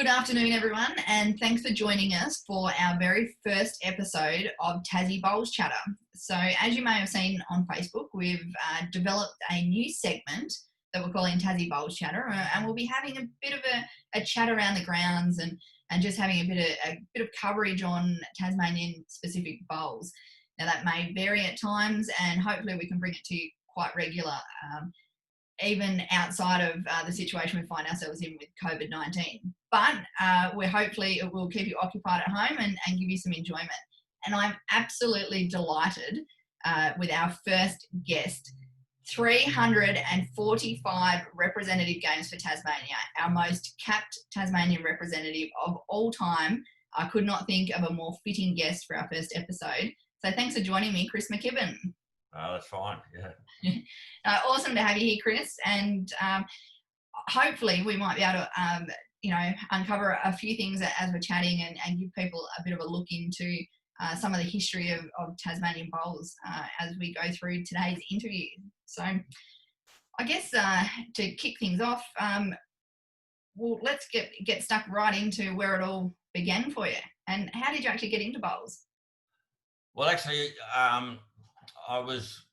afternoon, everyone, and thanks for joining us for our very first episode of Tassie Bowls Chatter. So, as you may have seen on Facebook, we've developed a new segment that we're calling Tassie Bowls Chatter, and we'll be having a bit of a chat around the grounds and just having a bit of coverage on Tasmanian specific bowls. Now, that may vary at times, and hopefully we can bring it to you quite regular, even outside of the situation we find ourselves in with COVID-19. But it will keep you occupied at home and give you some enjoyment. And I'm absolutely delighted with our first guest. 345 representative games for Tasmania, our most capped Tasmanian representative of all time. I could not think of a more fitting guest for our first episode. So thanks for joining me, Chris McKibben. Oh, that's fine, yeah. Awesome to have you here, Chris. And hopefully we might be able to, uncover a few things as we're chatting and give people a bit of a look into some of the history of Tasmanian bowls as we go through today's interview. So I guess to kick things off, let's get stuck right into where it all began for you. And how did you actually get into bowls? Well, actually, I was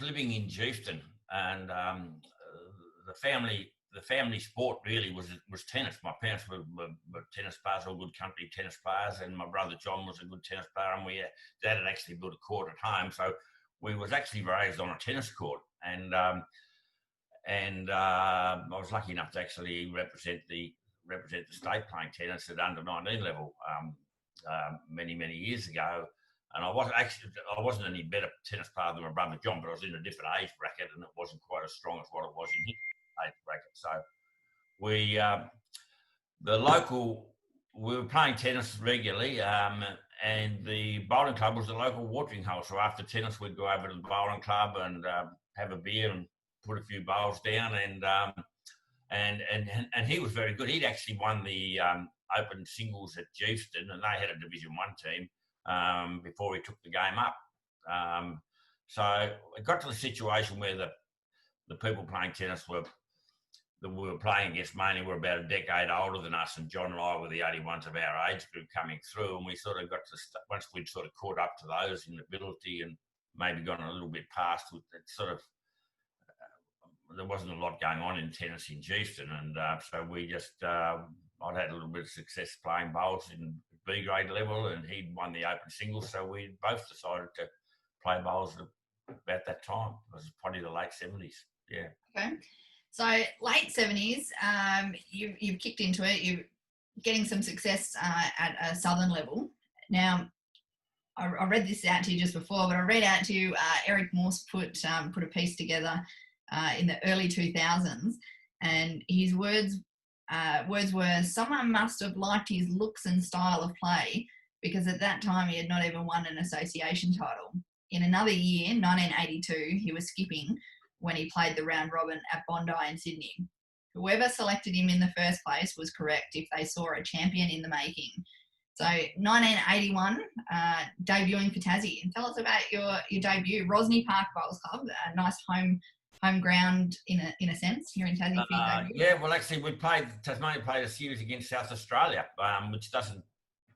living in Geefton, and the family sport really was tennis. My parents were tennis players, all good country tennis players, and my brother John was a good tennis player, and Dad had actually built a court at home, so we was actually raised on a tennis court, and I was lucky enough to actually represent the state playing tennis at under 19 level many years ago. And I wasn't any better tennis player than my brother John, but I was in a different age bracket, and it wasn't quite as strong as what it was in his age bracket. So we were playing tennis regularly, and the bowling club was the local watering hole. So after tennis, we'd go over to the bowling club and have a beer and put a few bowls down. And he was very good. He'd actually won the open singles at Geefton, and they had a Division 1 team. Before he took the game up. So it got to the situation where the people playing tennis that we were playing against mainly were about a decade older than us, and John and I were the only ones of our age group coming through, and we sort of got to, once we'd sort of caught up to those in ability and maybe gone a little bit past, it sort of, there wasn't a lot going on in tennis in Geefton, and so we just, I'd had a little bit of success playing bowls in B grade level, and he'd won the open singles, so we both decided to play bowls about that time. It was probably the late 70s. Yeah. Okay. So late 70s, you've kicked into it. You're getting some success at a southern level. Now, I read this out to you just before, but I read out to you Eric Morse put a piece together in the early 2000s, and his words were, "Someone must have liked his looks and style of play, because at that time he had not even won an association title." In another year, 1982, he was skipping when he played the round robin at Bondi in Sydney. Whoever selected him in the first place was correct if they saw a champion in the making. So 1981, debuting for Tassie. And tell us about your debut. Rosny Park Bowls Club, a nice home ground in a sense here in Tassie. Yeah, well, actually, Tasmania played a series against South Australia, which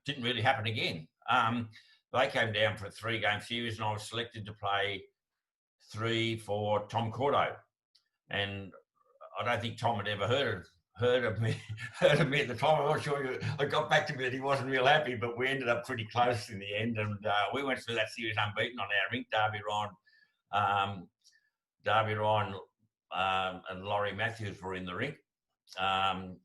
didn't really happen again. They came down for a 3-game series, and I was selected to play 3 for Tom Cordo, and I don't think Tom had ever heard of me at the time. I'm not sure. I got back to me that he wasn't real happy, but we ended up pretty close in the end, and we went through that series unbeaten on our rink. Darby Ryan and Laurie Matthews were in the rink, and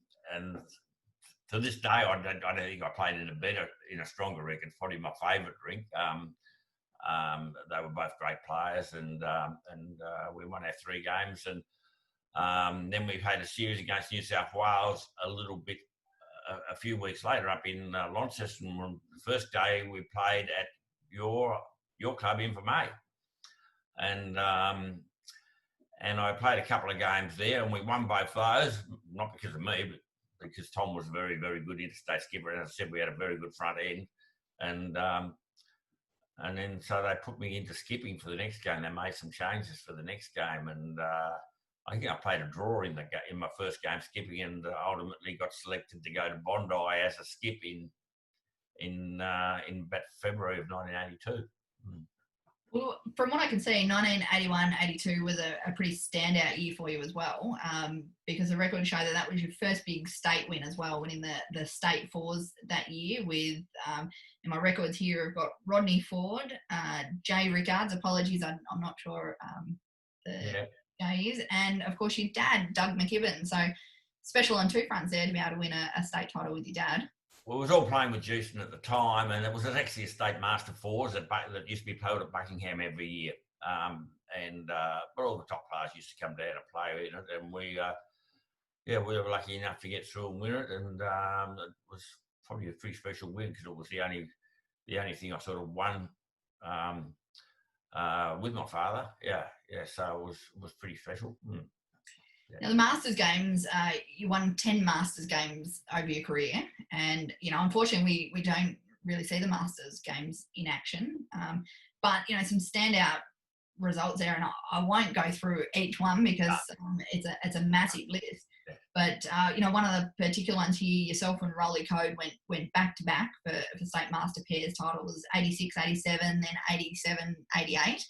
to this day, I don't think I played in a stronger rink. It's probably my favourite rink. They were both great players, and we won our 3 games, and then we played a series against New South Wales a few weeks later up in Launceston. The first day we played at your club in for May, and I played a couple of games there, and we won both those, not because of me, but because Tom was a very, very good interstate skipper. And as I said, we had a very good front end, and then so they put me into skipping for the next game. They made some changes for the next game, and I think I played a draw in my first game skipping, and ultimately got selected to go to Bondi as a skip in about February of 1982. Well, from what I can see, 1981-82 was a pretty standout year for you as well, because the records show that was your first big state win as well, winning the state fours that year with, in my records here, I've got Rodney Ford, Jay Rickards, apologies, I'm not sure the Jay is, and of course your dad, Doug McKibben. So special on two fronts there to be able to win a state title with your dad. Well, we was all playing with Houston at the time, and it was actually a state master fours that used to be played at Buckingham every year. But all the top players used to come down and play in it, and we were lucky enough to get through and win it, and it was probably a pretty special win because it was the only thing I sort of won with my father. So it was pretty special. Now, the Masters games, you won 10 Masters games over your career. And, unfortunately, we don't really see the Masters games in action. But, some standout results there. And I won't go through each one because it's a massive list. But, one of the particular ones here, yourself and Rolly Code went back-to-back for state master pairs titles, 86-87, then 87-88.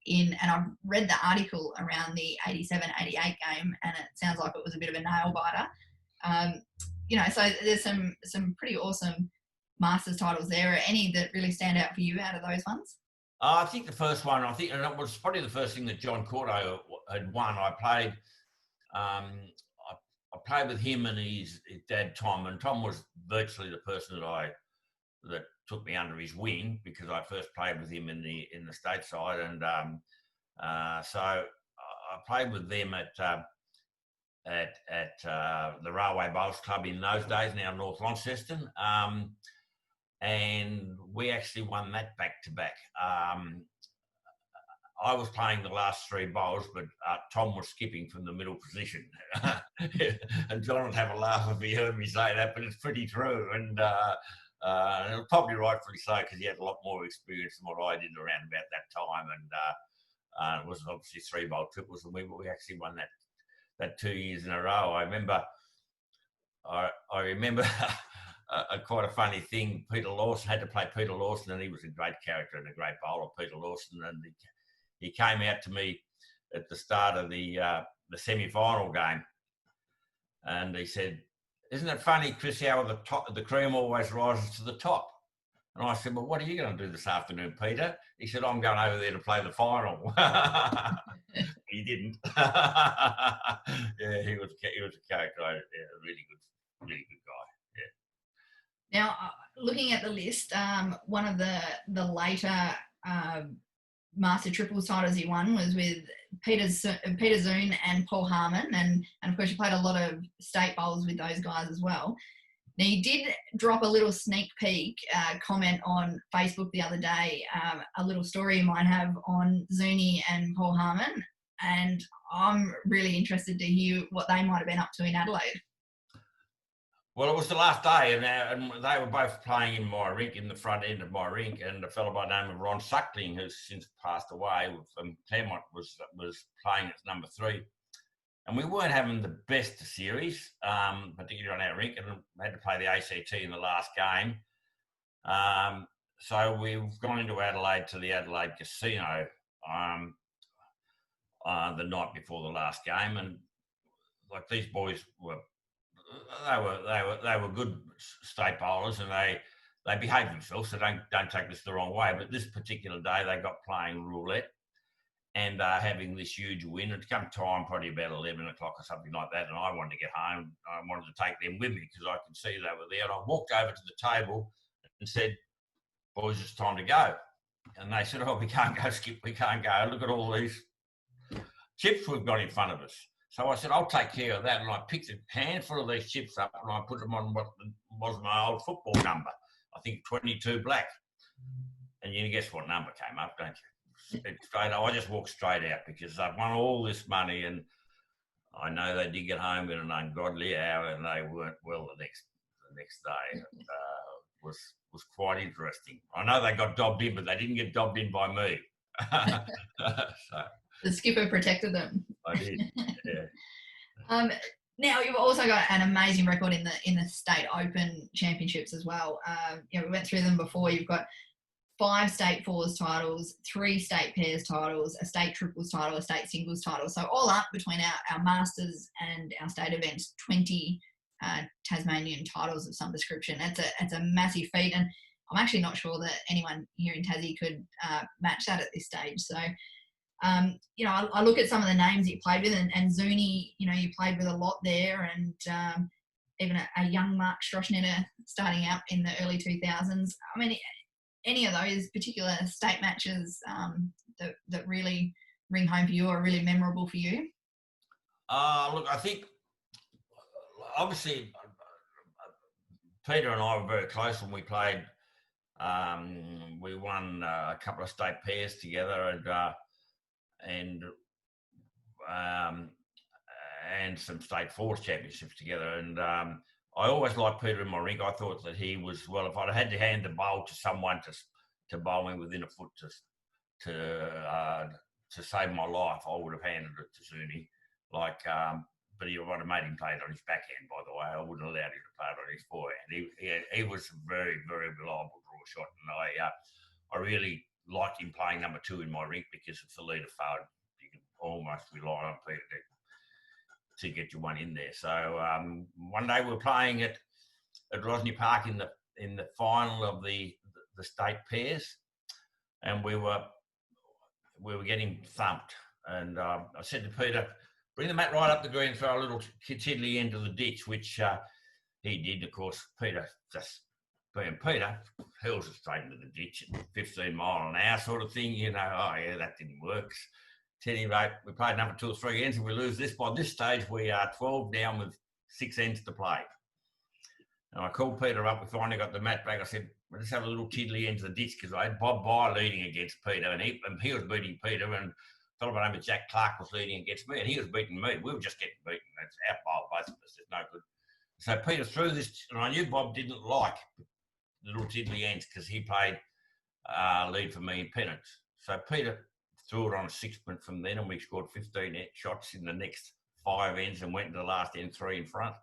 And I've read the article around the 87-88 game, and it sounds like it was a bit of a nail biter. So there's some pretty awesome Masters titles there. Are any that really stand out for you out of those ones? I think the first one, and it was probably the first thing that John Cordo had won. I played with him and his dad Tom, and Tom was virtually the person that took me under his wing because I first played with him in the stateside, and so I played with them at the Railway Bowls Club in those days, now North Launceston, and we actually won that back to back. I was playing the last three bowls, but Tom was skipping from the middle position. And John would have a laugh if he heard me say that, but it's pretty true. And it was probably rightfully so because he had a lot more experience than what I did around about that time. And it was obviously 3-bowl triples, and we actually won that 2 years in a row. I remember quite a funny thing. Peter Lawson had to play Peter Lawson, and he was a great character and a great bowler, Peter Lawson. And he came out to me at the start of the semi-final game, and he said, "Isn't it funny, Chris, how the cream always rises to the top?" And I said, "Well, what are you going to do this afternoon, Peter?" He said, "I'm going over there to play the final." He didn't. Yeah, he was a character. Really good guy. Yeah. Now, looking at the list, one of the later Master Triples titles he won was with Peter Zoon and Paul Harmon, and of course you played a lot of state bowls with those guys as well. Now, you did drop a little sneak peek comment on Facebook the other day, a little story you might have on Zuni and Paul Harmon, and I'm really interested to hear what they might have been up to in Adelaide. Well, it was the last day, and they were both playing in my rink, in the front end of my rink, and a fellow by the name of Ron Suckling, who's since passed away from Claremont, was playing at number 3. And we weren't having the best series, particularly on our rink, and we had to play the ACT in the last game. So we've gone into Adelaide to the Adelaide Casino the night before the last game, and like these boys were good state bowlers, and they behaved themselves. So don't take this the wrong way. But this particular day, they got playing roulette and having this huge win. It come time, probably about 11 o'clock or something like that, and I wanted to get home. I wanted to take them with me because I could see they were there. And I walked over to the table and said, "Boys, it's time to go." And they said, "Oh, we can't go, Skip. We can't go. Look at all these chips we've got in front of us." So I said, "I'll take care of that." And I picked a handful of these chips up and I put them on what was my old football number. I think 22 black. And you guess what number came up, don't you? I just walked straight out because I've won all this money, and I know they did get home in an ungodly hour, and they weren't well the next day. It was quite interesting. I know they got dobbed in, but they didn't get dobbed in by me. So, the skipper protected them. I did. Yeah. Now you've also got an amazing record in the state open championships as well. We went through them before. You've got 5 state fours titles, 3 state pairs titles, a state triples title, a state singles title. So all up between our masters and our state events, 20 Tasmanian titles of some description. It's a massive feat, and I'm actually not sure that anyone here in Tassie could match that at this stage. So I look at some of the names that you played with, and Zuni, you played with a lot there, and even a young Mark Stroschnetter starting out in the early 2000s. I mean, any of those particular state matches that really ring home for you or really memorable for you? Look, I think obviously Peter and I were very close when we played. We won a couple of state pairs together, and some state fours championships together. And I always liked Peter in my rink. I thought that he was, well, if I'd had to hand the bowl to someone to bowl me within a foot to save my life, I would have handed it to Zuni. But I would have made him play it on his backhand, by the way. I wouldn't have allowed him to play it on his forehand. He was a very, very reliable draw shot. And I really liked him playing number 2 in my rink because it's the leader forward. You can almost rely on Peter to get you one in there. So one day we were playing at Rosny Park in the final of the state pairs, and we were getting thumped. And I said to Peter, bring the mat right up the green and throw a little tiddly into the ditch, which he did. Of course, Peter, just being Peter, hurls it straight into the ditch at 15 mile an hour sort of thing. That didn't work. Anyway, we played number 2 or 3 ends, and we lose this. By this stage, we are 12 down with 6 ends to play. And I called Peter up. We finally got the mat back. I said, let's have a little tiddly into the ditch, because I had Bob Bye leading against Peter, and he was beating Peter, and a fellow by the name of Jack Clark was leading against me, and he was beating me. We were just getting beaten. That's our bowl, both of us. It's no good. So Peter threw this, and I knew Bob didn't like the little tiddly ends because he played lead for me in pennants. So Peter threw it on a sixpence from then, and we scored 15 shots in the next 5 ends and went into the last end 3 in front.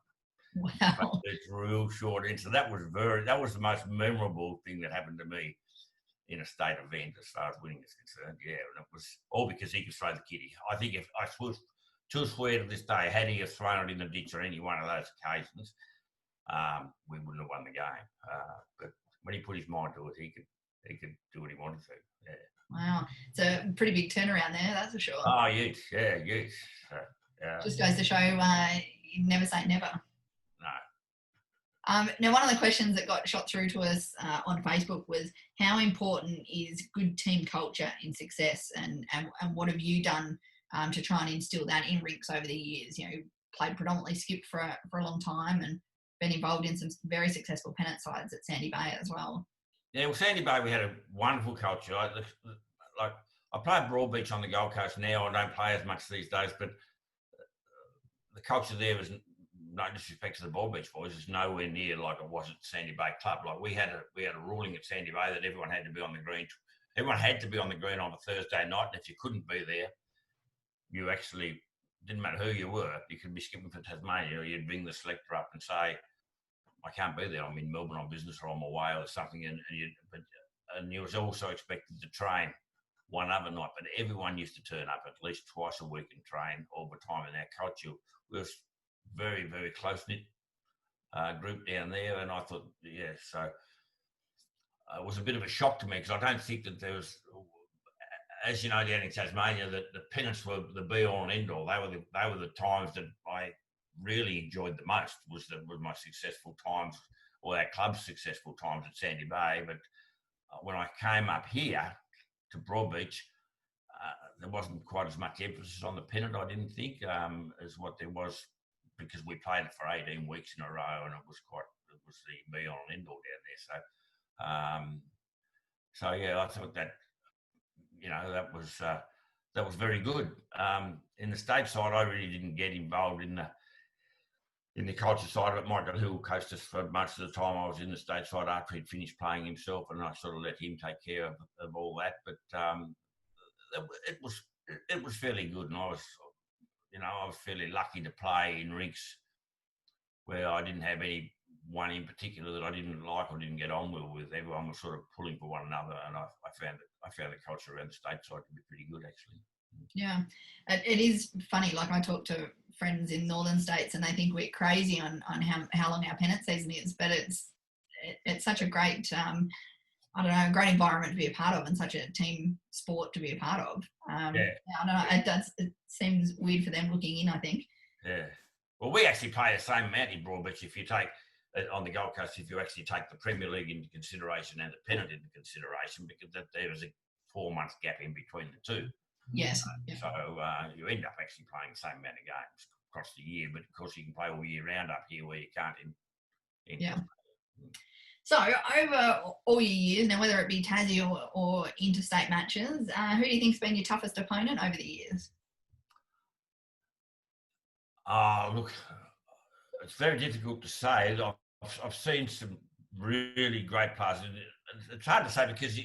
Wow. But it's real short ends. So that was the most memorable thing that happened to me in a state event as far as winning is concerned. Yeah, and it was all because he could throw the kitty. I think if I was to swear to this day, had he have thrown it in the ditch on any one of those occasions, we wouldn't have won the game. But when he put his mind to it, he could do what he wanted to. Yeah. Wow, it's a pretty big turnaround there, that's for sure. Oh, huge. Yeah, huge. Just goes to show you never say never. No. Now, one of the questions that got shot through to us on Facebook was, how important is good team culture in success, and what have you done to try and instill that in rinks over the years? Played predominantly skip for a long time and been involved in some very successful pennant sides at Sandy Bay as well. Yeah, well, Sandy Bay, we had a wonderful culture. I play at Broadbeach on the Gold Coast now. I don't play as much these days, but the culture there was, no disrespect to the Broadbeach boys, is nowhere near like it was at Sandy Bay Club. Like we had a ruling at Sandy Bay that everyone had to be on the green. Everyone had to be on the green on a Thursday night, and if you couldn't be there, you actually didn't matter who you were. You could be skipping for Tasmania, or you'd ring the selector up and say, I can't be there. I'm in Melbourne on business, or I'm away, or something. And you was also expected to train one other night, but everyone used to turn up at least twice a week and train all the time. In our culture, we were very, very close knit group down there, and I thought, yeah. So it was a bit of a shock to me, because I don't think that there was, as you know, down in Tasmania, that the pennants were the be all and end all. They were the times that I really enjoyed the most, was my successful times, or our club's successful times at Sandy Bay. But when I came up here to Broadbeach, there wasn't quite as much emphasis on the pennant, I didn't think, as what there was, because we played it for 18 weeks in a row, and it was the be all and end all down there. So yeah, I thought that, that was very good. In the state side, I really didn't get involved in the culture side of it. Michael Hill coached us for most of the time I was in the state side after he'd finished playing himself, and I sort of let him take care of all that. But it was fairly good, and I was I was fairly lucky to play in rinks where I didn't have any one in particular that I didn't like or didn't get on well with. Everyone was sort of pulling for one another, and I found the culture around the stateside to be pretty good, actually. Yeah, it is funny. Like I talk to friends in northern states, and they think we're crazy on how long our pennant season is, but it's such a great I don't know, a great environment to be a part of, and such a team sport to be a part of. Yeah. I don't know. It seems weird for them looking in, I think. Yeah. Well, we actually play the same amount in Broadbeach. If you take on the Gold Coast, if you actually take the Premier League into consideration and the pennant into consideration, because there is a 4 month gap in between the two. Yes. So you end up actually playing the same amount of games across the year, but of course you can play all year round up here where you can't in yeah. So over all your years, now whether it be Tassie or interstate matches, who do you think's been your toughest opponent over the years? Look, it's very difficult to say. I've seen some really great players. It's hard to say because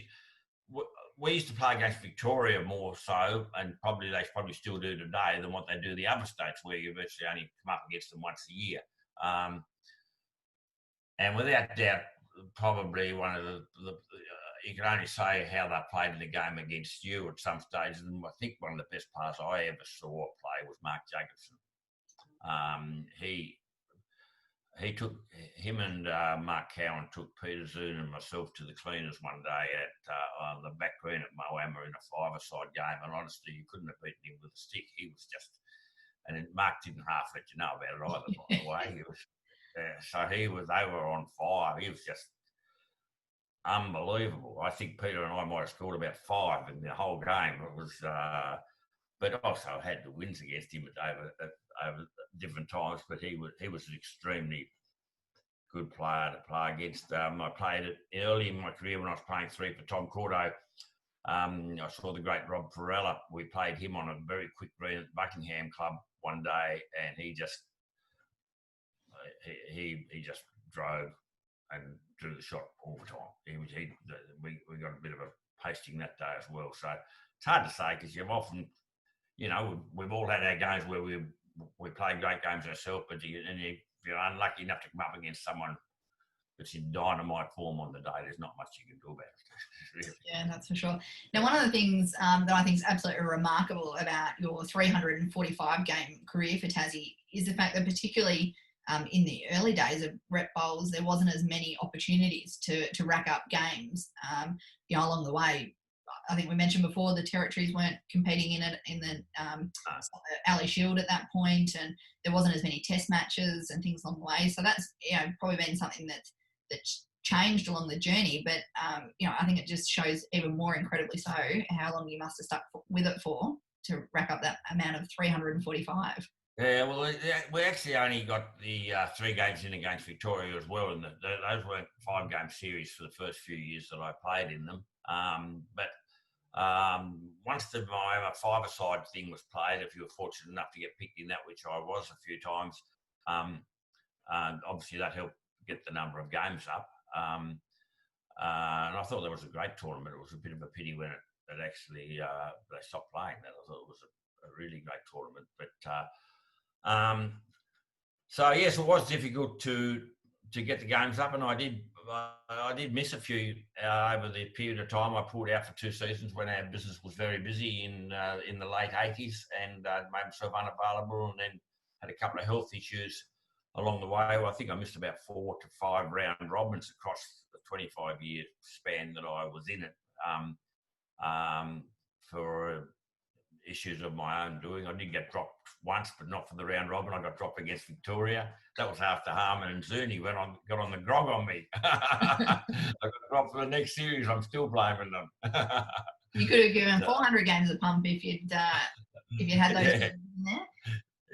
we used to play against Victoria more so, and they probably still do today, than what they do the other states, where you virtually only come up against them once a year. And without doubt, probably one of the you can only say how they played in the game against you at some stages. And I think one of the best players I ever saw play was Mark Jacobson. Him and Mark Cowan took Peter Zoon and myself to the cleaners one day on the back green at Moama in a five-a-side game, and honestly, you couldn't have beaten him with a stick. He was just, and Mark didn't half let you know about it either, by the way. He was, they were on fire. He was just unbelievable. I think Peter and I might have scored about 5 in the whole game. It was, but also had the wins against him over different times. But he was an extremely good player to play against. I played it early in my career when I was playing 3 for Tom Cordo. I saw the great Rob Perella. We played him on a very quick green at Buckingham Club one day, and he just drove and drew the shot all the time. We got a bit of a pasting that day as well. So it's hard to say because you've often, we've all had our games where we play great games ourselves, but if you're unlucky enough to come up against someone that's in dynamite form on the day, there's not much you can do about it. Really. Yeah, that's for sure. Now, one of the things that I think is absolutely remarkable about your 345 game career for Tassie is the fact that particularly in the early days of rep bowls, there wasn't as many opportunities to rack up games. Along the way, I think we mentioned before the territories weren't competing in the Ali Shield at that point, and there wasn't as many test matches and things along the way. So that's probably been something that's changed along the journey. But I think it just shows even more incredibly so how long you must have stuck with it for to rack up that amount of 345. Yeah, well, we actually only got the 3 games in against Victoria as well, and those weren't 5-game series for the first few years that I played in them. But once the Miami 5-a-side thing was played, if you were fortunate enough to get picked in that, which I was a few times, obviously that helped get the number of games up. And I thought that was a great tournament. It was a bit of a pity when it actually they stopped playing that. I thought it was a really great tournament, but. So yes, it was difficult to get the games up, and I did miss a few over the period of time. I pulled out for 2 seasons when our business was very busy in the late 80s, and made myself unavailable, and then had a couple of health issues along the way. I think I missed about 4 to 5 round robins across the 25-year span that I was in it for issues of my own doing. I did get dropped once, but not for the round robin. I got dropped against Victoria. That was after Harman and Zuni when I got on the grog on me. I got dropped for the next series. I'm still blaming them. You could have given 400 games a pump if you'd had those games in there.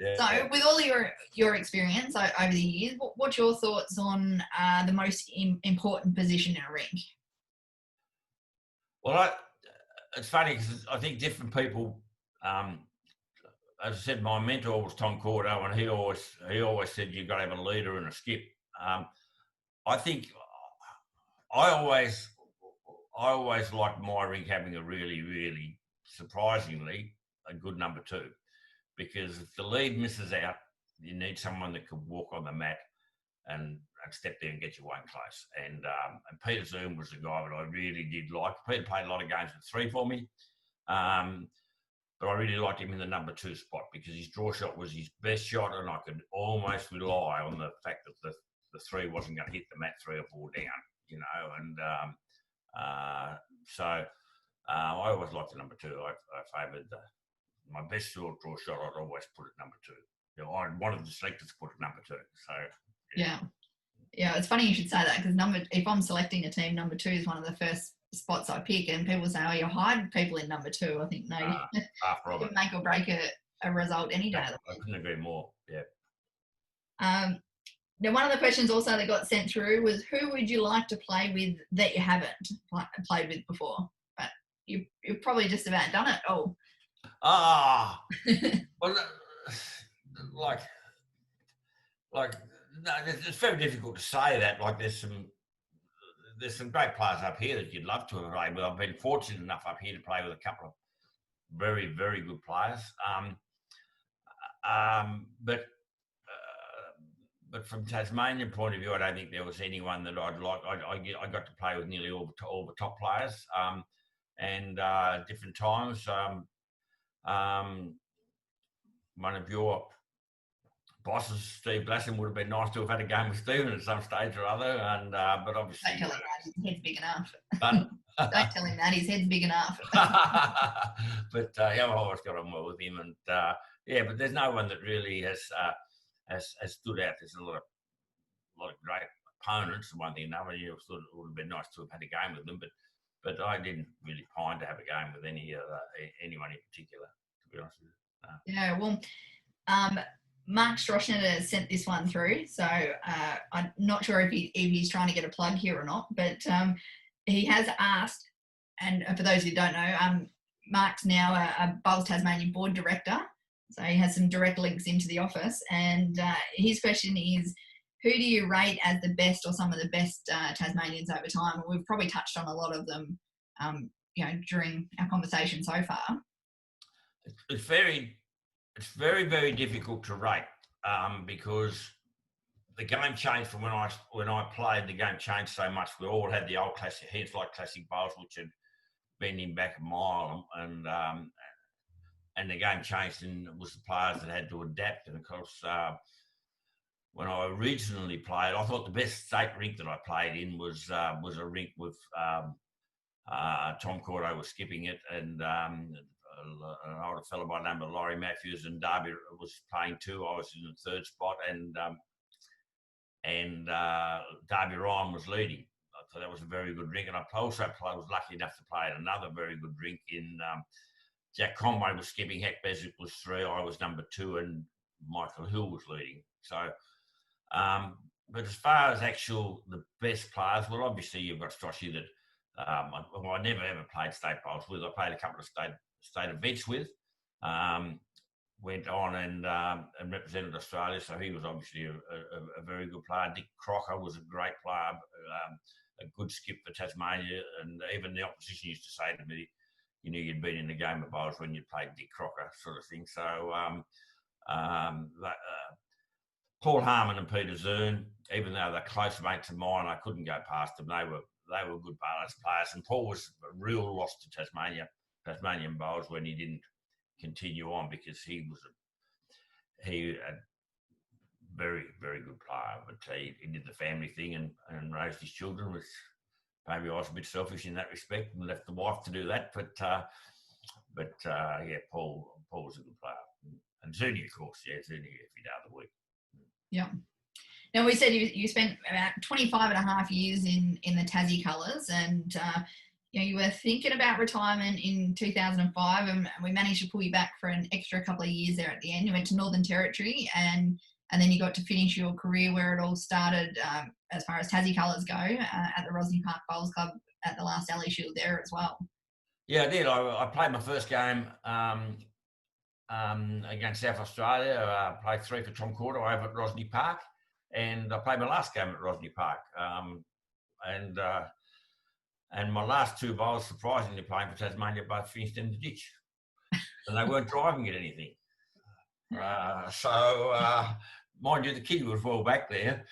Yeah. So, with all your experience over the years, what's your thoughts on the most important position in a rink? Well, it's funny because I think different people. As I said, my mentor was Tom Cordo, and he always said you've got to have a leader and a skip. I think I always liked my rink having a really, really surprisingly a good number 2. because if the lead misses out, you need someone that could walk on the mat and step there and get you one close. And Peter Zoom was the guy that I really did like. Peter played a lot of games at 3 for me, but I really liked him in the number 2 spot because his draw shot was his best shot, and I could almost rely on the fact that the 3 wasn't going to hit the mat 3 or 4 down, you know. And so I always liked the number 2. I favoured my best draw shot. I'd always put at number 2. You know, I wanted the selectors to put at number 2. So yeah, it's funny you should say that because if I'm selecting a team, number 2 is one of the first spots I pick, and people say, "Oh, you hide people in number 2." I think no, you can make or break a result any day. I couldn't agree more. Yeah. Now, one of the questions also that got sent through was, who would you like to play with that you haven't played with before? But you've probably just about done it all. Well, like, no, it's very difficult to say that. Like, there's some great players up here that you'd love to have played with. I've been fortunate enough up here to play with a couple of very, very good players. But from Tasmanian point of view, I don't think there was anyone that I'd like. I got to play with nearly all the top players, and different times. One of your bosses, Steve Blassen, would have been nice to have had a game with Stephen at some stage or other, and but obviously, don't tell him that his head's big enough. But don't tell him that his head's big enough. But yeah, I've always got on well with him, and but there's no one that really has stood out. There's a lot of great opponents, and one thing or another. You thought it would have been nice to have had a game with them, but I didn't really find to have a game with anyone in particular, to be honest with you. Yeah, well, Mark Stroshner has sent this one through, so I'm not sure if he's trying to get a plug here or not, but he has asked, and for those who don't know, Mark's now a Bowls Tasmania board director, so he has some direct links into the office, and his question is, who do you rate as the best or some of the best Tasmanians over time? And we've probably touched on a lot of them, during our conversation so far. It's very, very difficult to rate because the game changed from when I played. The game changed so much. We all had the old classic heads like classic bowls, which had been in back a mile, and the game changed, and it was the players that had to adapt. And of course, when I originally played, I thought the best state rink that I played in was a rink with Tom Cordo was skipping it, and an older fellow by the name of Laurie Matthews, and Darby was playing too. I was in the 3rd spot, and Darby Ryan was leading. So that was a very good rink. And I was lucky enough to play at another very good rink in Jack Conway was skipping, Heck Beswick was 3, I was number 2, and Michael Hill was leading. So, but as far as the best players, well, obviously you've got Stroshy that I never ever played state bowls with. I played a couple of state events with. Went on and represented Australia, so he was obviously a very good player. Dick Crocker was a great player, a good skip for Tasmania, and even the opposition used to say to me, you knew you'd been in a game of bowls when you played Dick Crocker, sort of thing. So Paul Harmon and Peter Zern, even though they're close mates of mine, I couldn't go past them. They were good players, and Paul was a real loss to Tasmanian bowls when he didn't continue on, because he was a very, very good player, but he did the family thing and raised his children, which maybe I was a bit selfish in that respect and left the wife to do that. But Paul was a good player, and Zuni, of course, Zuni every day of the week. Yeah. Now, we said you spent about 25 and a half years in the Tassie colours, and you were thinking about retirement in 2005, and we managed to pull you back for an extra couple of years there at the end. You went to Northern Territory, and then you got to finish your career where it all started, as far as Tassie colours go, at the Rosny Park Bowls Club at the last Alley Shield there as well. Yeah, I did. I played my first game against South Australia. I played 3 for Tom Cordo over at Rosny Park, and I played my last game at Rosny Park. And my last 2 bowls, surprisingly playing for Tasmania, both finished in the ditch. And they weren't driving at anything. Mind you, the kid was well back there,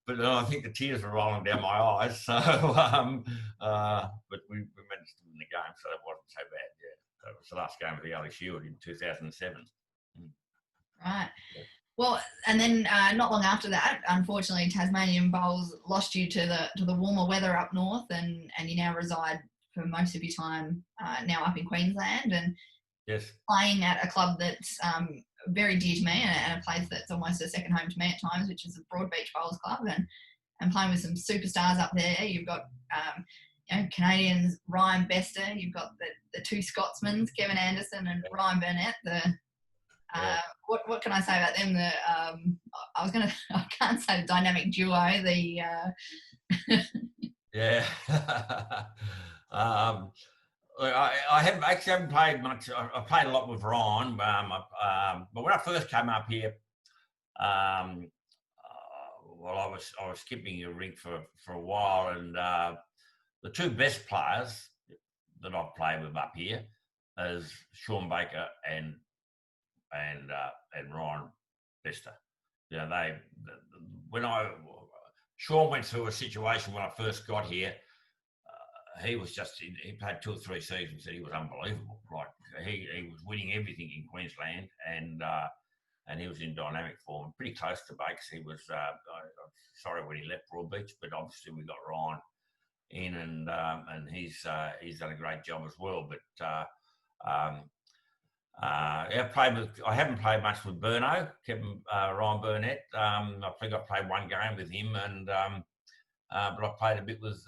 but I think the tears were rolling down my eyes. So, but we managed to win the game, so that wasn't so bad. Yeah, that was the last game of the Early Shield in 2007. Right. Well, and then not long after that, unfortunately, Tasmanian Bowls lost you to the warmer weather up north, and you now reside for most of your time now up in Queensland, and yes, playing at a club that's very dear to me, and a place that's almost a second home to me at times, which is the Broadbeach Bowls Club, and playing with some superstars up there. You've got Canadians, Ryan Bester. You've got the two Scotsmen, Kevin Anderson and Ryan Burnett. What can I say about them? I can't say the dynamic duo. yeah. I haven't played much. I played a lot with Ryan, but when I first came up here, I was skipping a rink for a while, and the two best players that I've played with up here is Sean Baker and Ryan Bester. Sean went through a situation when I first got here. He played 2 or 3 seasons and he was unbelievable. Like he was winning everything in Queensland, and he was in dynamic form, pretty close to Bakes. He was sorry when he left Broadbeach, but obviously we got Ryan in, and he's done a great job as well. But I haven't played much with Ryan Burnett. I think I played one game with him, but I played a bit with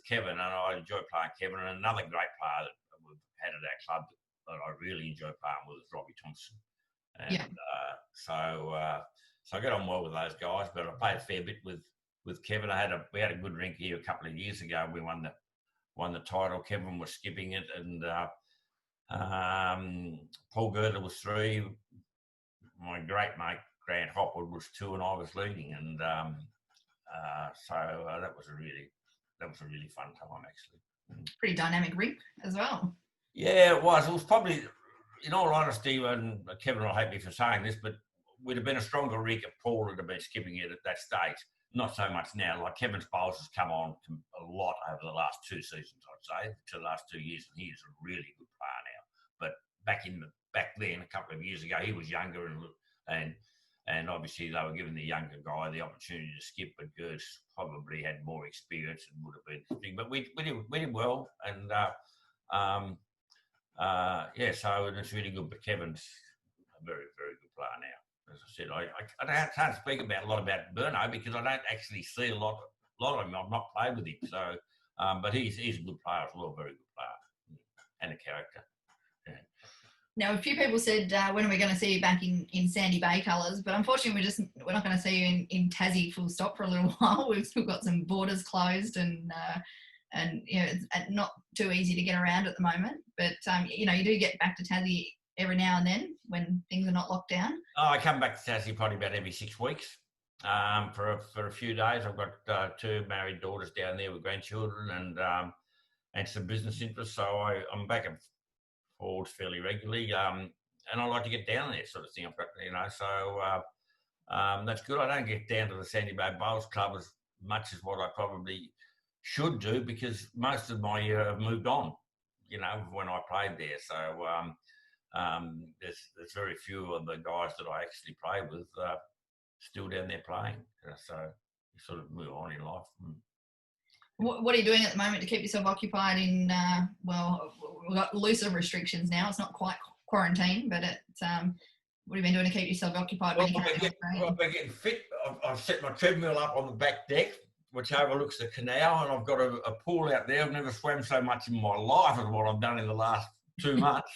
Kevin, and I enjoy playing Kevin. And another great player that we've had at our club that I really enjoy playing with is Robbie Thompson. And so I got on well with those guys, but I played a fair bit with Kevin. We had a good rink here a couple of years ago. We won the title. Kevin was skipping it, and Paul Gertler was 3. My great mate Grant Hopwood was 2, and I was leading. And so that was a really fun time, actually. Pretty dynamic rink as well. Yeah, it was. It was probably, in all honesty, and Kevin will hate me for saying this, but we'd have been a stronger rink if Paul would have been skipping it at that stage. Not so much now. Like Kevin's bowls has come on a lot over the last 2 seasons, I'd say, to the last 2 years, and he is a really good player now. But back then, a couple of years ago, he was younger, and obviously they were giving the younger guy the opportunity to skip, but Gertz probably had more experience and would have been. But we did well, and so it's really good. But Kevin's a very, very good player now. As I said, I can't speak a lot about Burno because I don't actually see a lot of him. I've not played with him, so but he's a good player as well, very good player, and a character. Yeah. Now, a few people said, when are we going to see you back in Sandy Bay colours? But unfortunately, we're not going to see you in Tassie full stop for a little while. We've still got some borders closed, and it's not too easy to get around at the moment. But you do get back to Tassie every now and then when things are not locked down. Oh, I come back to Tassie probably about every 6 weeks for a few days. I've got 2 married daughters down there with grandchildren and some business interests, so I'm back and forwards fairly regularly, and I like to get down there, sort of thing. I've got, so that's good. I don't get down to the Sandy Bay Bowls Club as much as what I probably should do because most of my year have moved on, when I played there. So there's very few of the guys that I actually play with still down there playing. So you sort of move on in life. What are you doing at the moment to keep yourself occupied in, we've got looser restrictions now. It's not quite quarantine, but it's, what have you been doing to keep yourself occupied? I've been getting fit. I've set my treadmill up on the back deck, which overlooks the canal, and I've got a pool out there. I've never swam so much in my life as what I've done in the last 2 months.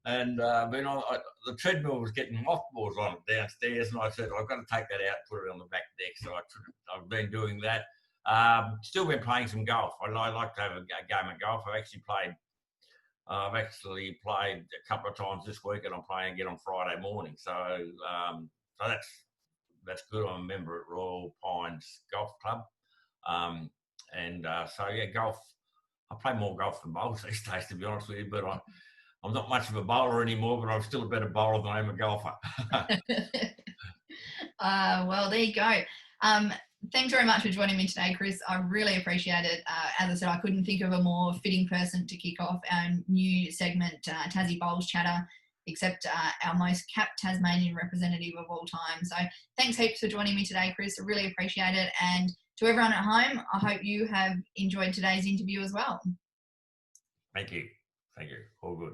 And the treadmill was getting mothballs on it downstairs, and I said, I've got to take that out and put it on the back deck. So I've been doing that. Still been playing some golf. I like to have a game of golf. I've actually played a couple of times this week, and I'm playing again on Friday morning. So that's good. I'm a member at Royal Pines Golf Club, golf. I play more golf than bowls these days, to be honest with you. But I'm not much of a bowler anymore, but I'm still a better bowler than I am a golfer. Well, there you go. Thanks very much for joining me today, Chris. I really appreciate it. As I said, I couldn't think of a more fitting person to kick off our new segment, Tassie Bowls Chatter, except our most capped Tasmanian representative of all time. So thanks heaps for joining me today, Chris. I really appreciate it. And to everyone at home, I hope you have enjoyed today's interview as well. Thank you. Thank you. All good.